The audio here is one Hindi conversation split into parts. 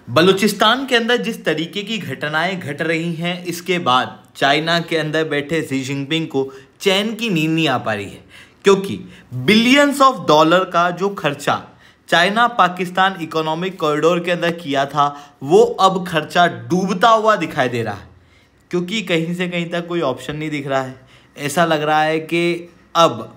बलूचिस्तान के अंदर जिस तरीके की घटनाएं घट रही हैं, इसके बाद चाइना के अंदर बैठे शी जिनपिंग को चैन की नींद नहीं आ पा रही है, क्योंकि बिलियंस ऑफ डॉलर का जो खर्चा चाइना पाकिस्तान इकोनॉमिक कॉरिडोर के अंदर किया था, वो अब खर्चा डूबता हुआ दिखाई दे रहा है। क्योंकि कहीं से कहीं तक कोई ऑप्शन नहीं दिख रहा है। ऐसा लग रहा है कि अब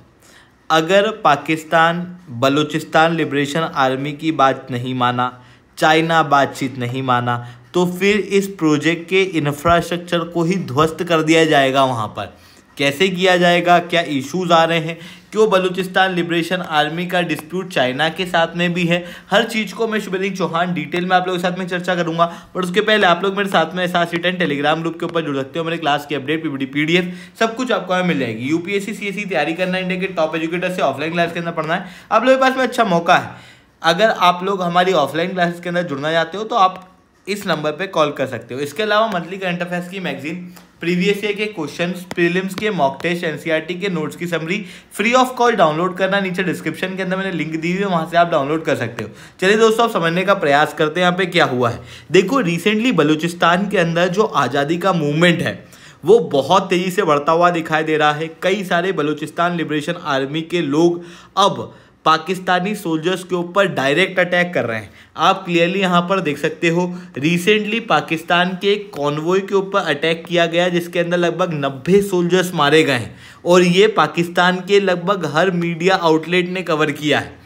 अगर पाकिस्तान बलूचिस्तान लिबरेशन आर्मी की बात नहीं माना, चाइना बातचीत नहीं माना, तो फिर इस प्रोजेक्ट के इंफ्रास्ट्रक्चर को ही ध्वस्त कर दिया जाएगा। वहाँ पर कैसे किया जाएगा, क्या इश्यूज आ रहे हैं, क्यों बलूचिस्तान लिबरेशन आर्मी का डिस्प्यूट चाइना के साथ में भी है, हर चीज़ को मैं शुभदीप चौहान डिटेल में आप लोगों के साथ में चर्चा करूंगा। बट उसके पहले आप लोग मेरे साथ में SAS10 टेलीग्राम ग्रुप के ऊपर जुड़ सकते हो। मेरे क्लास की अपडेट PDF सब कुछ आपको यहाँ मिल जाएगी। UPSC CSE तैयारी करना है, इंडिया के टॉप एजुकेटर से ऑफलाइन क्लास के अंदर पढ़ना है, आप लोगों के पास में अच्छा मौका है। अगर आप लोग हमारी ऑफलाइन क्लासेस के अंदर जुड़ना चाहते हो तो आप इस नंबर पे कॉल कर सकते हो। इसके अलावा मंथली करंट अफेयर्स की मैगजीन, प्रीवियस ईयर के क्वेश्चंस, प्रीलिम्स के मॉक टेस्ट, NCERT के नोट्स की summary free of cost download करना नीचे डिस्क्रिप्शन के अंदर मैंने लिंक दी हुई है, वहां से आप डाउनलोड कर सकते हो। चलिए दोस्तों, आप समझने का प्रयास करते हैं यहाँ पे क्या हुआ है। देखो, रिसेंटली बलूचिस्तान के अंदर जो आज़ादी का मूवमेंट है वो बहुत तेजी से बढ़ता हुआ दिखाई दे रहा है। कई सारे बलूचिस्तान लिबरेशन आर्मी के लोग अब पाकिस्तानी सोल्जर्स के ऊपर डायरेक्ट अटैक कर रहे हैं। आप क्लियरली यहाँ पर देख सकते हो, रिसेंटली पाकिस्तान के एक कॉन्वॉय के ऊपर अटैक किया गया जिसके अंदर लगभग 90 सोल्जर्स मारे गए हैं, और ये पाकिस्तान के लगभग हर मीडिया आउटलेट ने कवर किया है।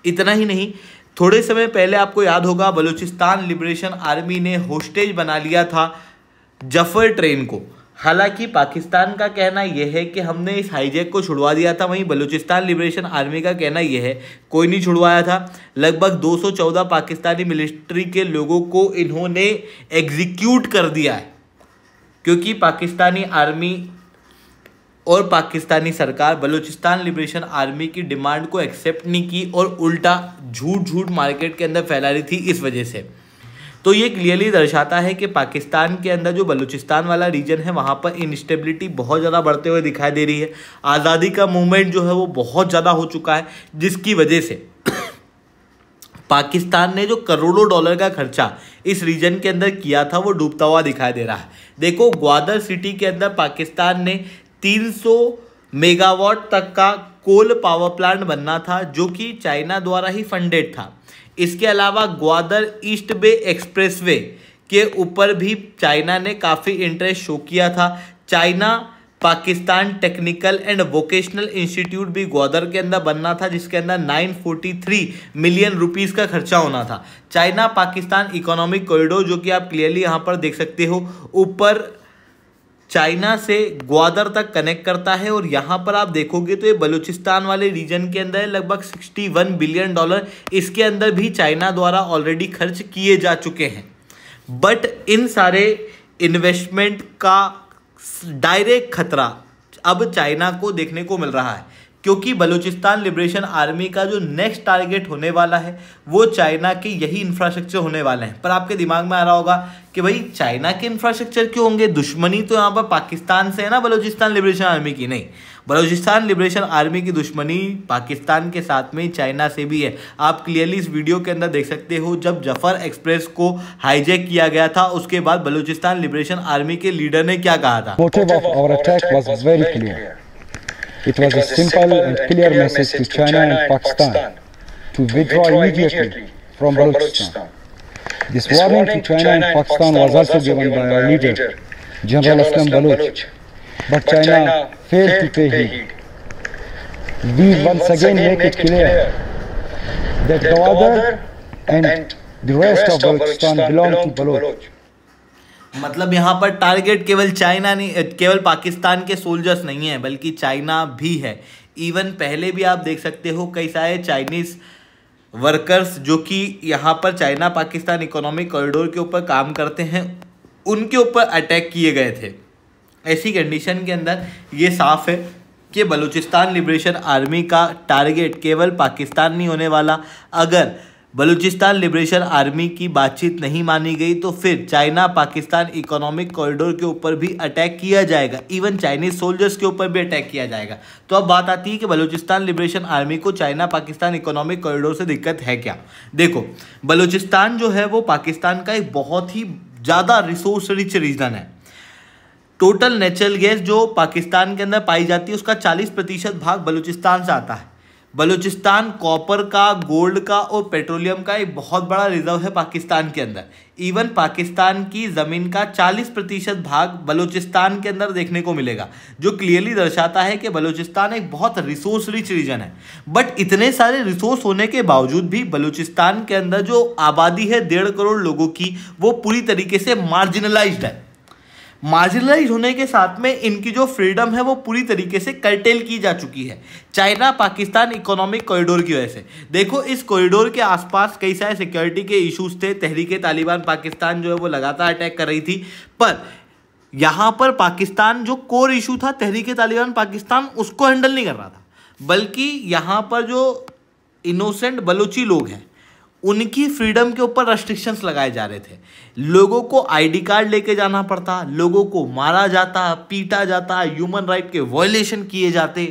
इतना ही नहीं, थोड़े समय पहले आपको याद होगा बलूचिस्तान लिबरेशन आर्मी ने होस्टेज बना लिया था जफर ट्रेन को। हालांकि पाकिस्तान का कहना यह है कि हमने इस हाईजैक को छुड़वा दिया था, वहीं बलूचिस्तान लिबरेशन आर्मी का कहना यह है कोई नहीं छुड़वाया था। लगभग 214 पाकिस्तानी मिलिट्री के लोगों को इन्होंने एग्जीक्यूट कर दिया है, क्योंकि पाकिस्तानी आर्मी और पाकिस्तानी सरकार बलूचिस्तान लिबरेशन आर्मी की डिमांड को एक्सेप्ट नहीं की और उल्टा झूठ मार्केट के अंदर फैला रही थी। इस वजह से तो ये क्लियरली दर्शाता है कि पाकिस्तान के अंदर जो बलूचिस्तान वाला रीजन है वहाँ पर इनस्टेबिलिटी बहुत ज़्यादा बढ़ते हुए दिखाई दे रही है। आज़ादी का मूवमेंट जो है वो बहुत ज़्यादा हो चुका है, जिसकी वजह से पाकिस्तान ने जो करोड़ों डॉलर का खर्चा इस रीजन के अंदर किया था वो डूबता हुआ दिखाई दे रहा है। देखो, ग्वादर सिटी के अंदर पाकिस्तान ने 300 मेगावाट तक का कोल पावर प्लांट बनना था, जो कि चाइना द्वारा ही फंडेड था। इसके अलावा ग्वादर ईस्ट बे एक्सप्रेसवे के ऊपर भी चाइना ने काफ़ी इंटरेस्ट शो किया था। China Pakistan technical and vocational institute भी ग्वादर के अंदर बनना था, जिसके अंदर 943 मिलियन रुपीस का खर्चा होना था। चाइना पाकिस्तान इकोनॉमिक कॉरिडोर, जो कि आप क्लियरली यहाँ पर देख सकते हो, ऊपर चाइना से ग्वादर तक कनेक्ट करता है। और यहाँ पर आप देखोगे तो ये बलूचिस्तान वाले रीजन के अंदर लगभग 61 बिलियन डॉलर इसके अंदर भी चाइना द्वारा ऑलरेडी खर्च किए जा चुके हैं। बट इन सारे इन्वेस्टमेंट का डायरेक्ट खतरा अब चाइना को देखने को मिल रहा है, क्योंकि बलूचिस्तान लिबरेशन आर्मी का जो नेक्स्ट टारगेट होने वाला है वो चाइना के यही इंफ्रास्ट्रक्चर होने वाले हैं। पर आपके दिमाग में आ रहा होगा कि भाई चाइना के इंफ्रास्ट्रक्चर क्यों होंगे, दुश्मनी तो यहाँ पर पाकिस्तान से है ना बलूचिस्तान लिबरेशन आर्मी की। नहीं, बलूचिस्तान लिबरेशन आर्मी की दुश्मनी पाकिस्तान के साथ में चाइना से भी है। आप क्लियरली इस वीडियो के अंदर देख सकते हो, जब जफर एक्सप्रेस को हाईजैक किया गया था उसके बाद बलूचिस्तान लिबरेशन आर्मी के लीडर ने क्या कहा था। Motive of our attack was very clear. It was a simple and clear message to China and Pakistan to withdraw immediately from Balochistan. This warning to China and Pakistan was also given by our leader, General Aslam Baloch, but China failed to pay heed. We once again make it clear that Gwadar and the rest of Balochistan belong to Baloch. मतलब यहाँ पर टारगेट केवल चाइना नहीं, केवल पाकिस्तान के सोल्जर्स नहीं है, बल्कि चाइना भी है। इवन पहले भी आप देख सकते हो कई सारे चाइनीज वर्कर्स जो कि यहाँ पर चाइना पाकिस्तान इकोनॉमिक कॉरिडोर के ऊपर काम करते हैं, उनके ऊपर अटैक किए गए थे। ऐसी कंडीशन के अंदर ये साफ है कि बलूचिस्तान लिबरेशन आर्मी का टारगेट केवल पाकिस्तान नहीं होने वाला। अगर बलूचिस्तान लिबरेशन आर्मी की बातचीत नहीं मानी गई तो फिर चाइना पाकिस्तान इकोनॉमिक कॉरिडोर के ऊपर भी अटैक किया जाएगा, इवन चाइनीज सोल्जर्स के ऊपर भी अटैक किया जाएगा। तो अब बात आती है कि बलूचिस्तान लिबरेशन आर्मी को चाइना पाकिस्तान इकोनॉमिक कॉरिडोर से दिक्कत है क्या। देखो, बलूचिस्तान जो है वो पाकिस्तान का एक बहुत ही ज़्यादा रिसोर्स रिच रीजन है। टोटल नेचुरल गैस जो पाकिस्तान के अंदर पाई जाती है उसका 40% भाग बलूचिस्तान से आता है। बलूचिस्तान कॉपर का, गोल्ड का और पेट्रोलियम का एक बहुत बड़ा रिजर्व है पाकिस्तान के अंदर। इवन पाकिस्तान की ज़मीन का 40% भाग बलूचिस्तान के अंदर देखने को मिलेगा, जो क्लियरली दर्शाता है कि बलूचिस्तान एक बहुत रिसोर्स रिच रीजन है। बट इतने सारे रिसोर्स होने के बावजूद भी बलूचिस्तान के अंदर जो आबादी है 1.5 करोड़ लोगों की, वो पूरी तरीके से मार्जिनलाइज्ड है। मार्जिनलाइज होने के साथ में इनकी जो फ्रीडम है वो पूरी तरीके से कर्टेल की जा चुकी है चाइना पाकिस्तान इकोनॉमिक कॉरिडोर की वजह से। देखो, इस कॉरिडोर के आसपास कई सारे सिक्योरिटी के इश्यूज थे। तहरीक तालिबान पाकिस्तान जो है वो लगातार अटैक कर रही थी, पर यहाँ पर पाकिस्तान जो कोर इशू था तहरीक तालिबान पाकिस्तान उसको हैंडल नहीं कर रहा था, बल्कि यहाँ पर जो इनोसेंट बलूची लोग हैं उनकी फ्रीडम के ऊपर रेस्ट्रिक्शंस लगाए जा रहे थे। लोगों को आईडी कार्ड लेके जाना पड़ता, लोगों को मारा जाता, पीटा जाता, ह्यूमन राइट के वायलेशन किए जाते,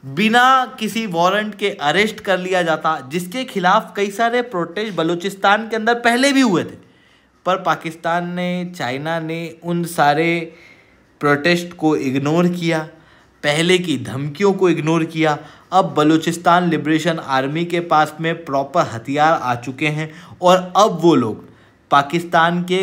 बिना किसी वारंट के अरेस्ट कर लिया जाता, जिसके खिलाफ कई सारे प्रोटेस्ट बलूचिस्तान के अंदर पहले भी हुए थे। पर पाकिस्तान ने, चाइना ने उन सारे प्रोटेस्ट को इग्नोर किया, पहले की धमकियों को इग्नोर किया। अब बलूचिस्तान लिबरेशन आर्मी के पास में प्रॉपर हथियार आ चुके हैं और अब वो लोग पाकिस्तान के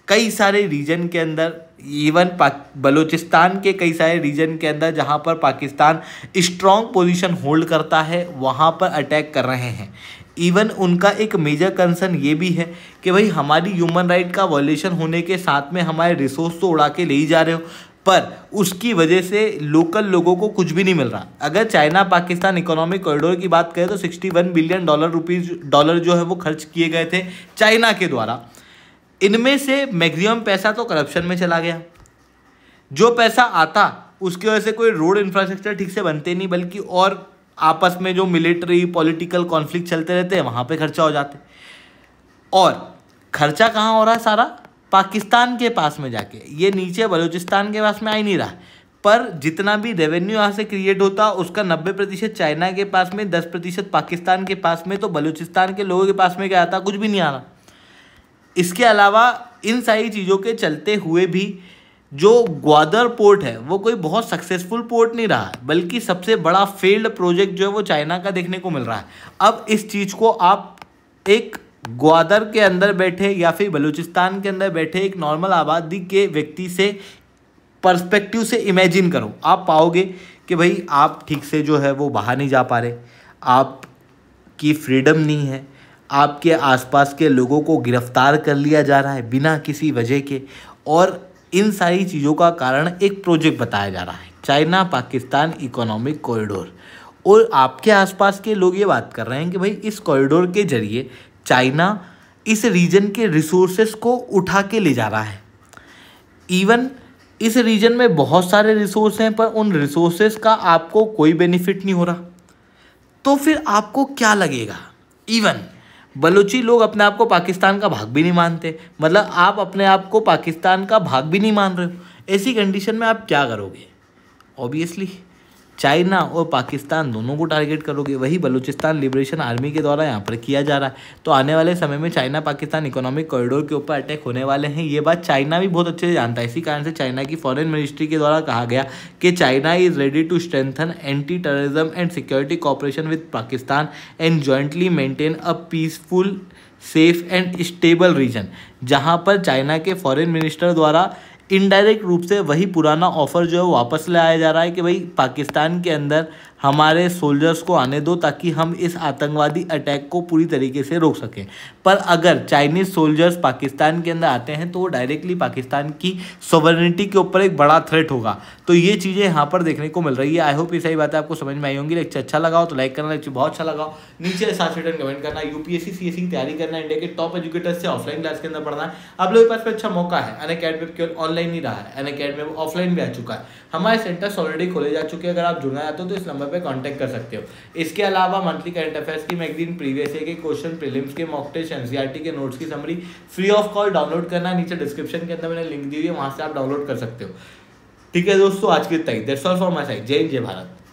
कई सारे रीजन के अंदर, इवन बलूचिस्तान के कई सारे रीजन के अंदर जहां पर पाकिस्तान स्ट्रॉन्ग पोजीशन होल्ड करता है वहां पर अटैक कर रहे हैं। इवन उनका एक मेजर कंसर्न ये भी है कि भाई हमारी ह्यूमन राइट का वायलेशन होने के साथ में हमारे रिसोर्स तो उड़ा के ले ही जा रहे हो, पर उसकी वजह से लोकल लोगों को कुछ भी नहीं मिल रहा। अगर चाइना पाकिस्तान इकोनॉमिक कॉरिडोर की बात करें तो 61 बिलियन डॉलर जो है वो खर्च किए गए थे चाइना के द्वारा। इनमें से मैक्सिमम पैसा तो करप्शन में चला गया। जो पैसा आता उसकी वजह से कोई रोड इंफ्रास्ट्रक्चर ठीक से बनते नहीं, बल्कि और आपस में जो मिलिट्री पॉलिटिकल कॉन्फ्लिक्ट चलते रहते हैं वहाँ पे खर्चा हो जाते। और खर्चा कहाँ हो रहा है? सारा पाकिस्तान के पास में जाके, ये नीचे बलूचिस्तान के पास में आ ही नहीं रहा। पर जितना भी रेवेन्यू यहाँ से क्रिएट होता उसका 90% चाइना के पास में, 10% पाकिस्तान के पास में, तो बलूचिस्तान के लोगों के पास में क्या आता? कुछ भी नहीं आ रहा। इसके अलावा इन सारी चीज़ों के चलते हुए भी जो ग्वादर पोर्ट है वो कोई बहुत सक्सेसफुल पोर्ट नहीं रहा, बल्कि सबसे बड़ा फेल्ड प्रोजेक्ट जो है वो चाइना का देखने को मिल रहा है। अब इस चीज़ को आप एक ग्वादर के अंदर बैठे या फिर बलूचिस्तान के अंदर बैठे एक नॉर्मल आबादी के व्यक्ति से पर्सपेक्टिव से इमेजिन करो, आप पाओगे कि भाई आप ठीक से जो है वो बाहर नहीं जा पा रहे, आपकी फ्रीडम नहीं है, आपके आसपास के लोगों को गिरफ्तार कर लिया जा रहा है बिना किसी वजह के। और इन सारी चीज़ों का कारण एक प्रोजेक्ट बताया जा रहा है, चाइना पाकिस्तान इकोनॉमिक कॉरिडोर। और आपके आसपास के लोग ये बात कर रहे हैं कि भाई इस कॉरिडोर के जरिए चाइना इस रीजन के रिसोर्सेस को उठा के ले जा रहा है। इवन इस रीजन में बहुत सारे रिसोर्स हैं, पर उन रिसोर्सेस का आपको कोई बेनिफिट नहीं हो रहा, तो फिर आपको क्या लगेगा? इवन बलूची लोग अपने आप को पाकिस्तान का भाग भी नहीं मानते, मतलब आप अपने आप को पाकिस्तान का भाग भी नहीं मान रहे हो। ऐसी कंडीशन में आप क्या करोगे? ऑब्वियसली चाइना और पाकिस्तान दोनों को टारगेट करोगे। वही बलूचिस्तान लिबरेशन आर्मी के द्वारा यहाँ पर किया जा रहा है। तो आने वाले समय में चाइना पाकिस्तान इकोनॉमिक कॉरिडोर के ऊपर अटैक होने वाले हैं, ये बात चाइना भी बहुत अच्छे से जानता है। इसी कारण से चाइना की फॉरेन मिनिस्ट्री के द्वारा कहा गया कि China is ready to strengthen anti terrorism and security cooperation with Pakistan and jointly maintain a peaceful, safe and stable region. जहाँ पर चाइना के फॉरेन मिनिस्टर द्वारा इनडायरेक्ट रूप से वही पुराना ऑफर जो है वापस ले आया जा रहा है कि भाई पाकिस्तान के अंदर हमारे सोल्जर्स को आने दो ताकि हम इस आतंकवादी अटैक को पूरी तरीके से रोक सकें। पर अगर चाइनीज़ सोल्जर्स पाकिस्तान के अंदर आते हैं तो वो डायरेक्टली पाकिस्तान की सॉवरेनिटी के ऊपर एक बड़ा थ्रेट होगा। तो ये चीज़ें यहाँ पर देखने को मिल रही है। आई होप ये सही बात है आपको समझ में आई होंगी। लेक्चर अच्छा लगा हो तो लाइक करना, लेक्चर बहुत अच्छा लगा हो नीचे 7 रिटर्न कमेंट करना। यूपीएससी सीएससी की तैयारी करना, इंडिया के टॉप एजुकेटर्स से ऑफलाइन क्लास के अंदर पढ़ना है, आप लोगों के पास में अच्छा मौका है। अनअकैडमी केवल ऑनलाइन नहीं रहा है, अनअकैडमी ऑफलाइन भी आ चुका है। हमारे सेंटर्स ऑलरेडी खोले जा चुके हैं। अगर आप जुड़ना चाहते हो तो इस नंबर नंबर पे कांटेक्ट कर सकते हो। इसके अलावा मंथली करंट अफेयर्स की मैगजीन, प्रीवियस ईयर के क्वेश्चन, प्रीलिम्स के मॉक टेस्ट, एनसीईआरटी के नोट्स की summary free of cost download करना, नीचे डिस्क्रिप्शन के अंदर मैंने लिंक दी हुई है, वहां से आप डाउनलोड कर सकते हो। ठीक है दोस्तों, आज की इतना ही। That's all for my side. जय हिंद, जय भारत।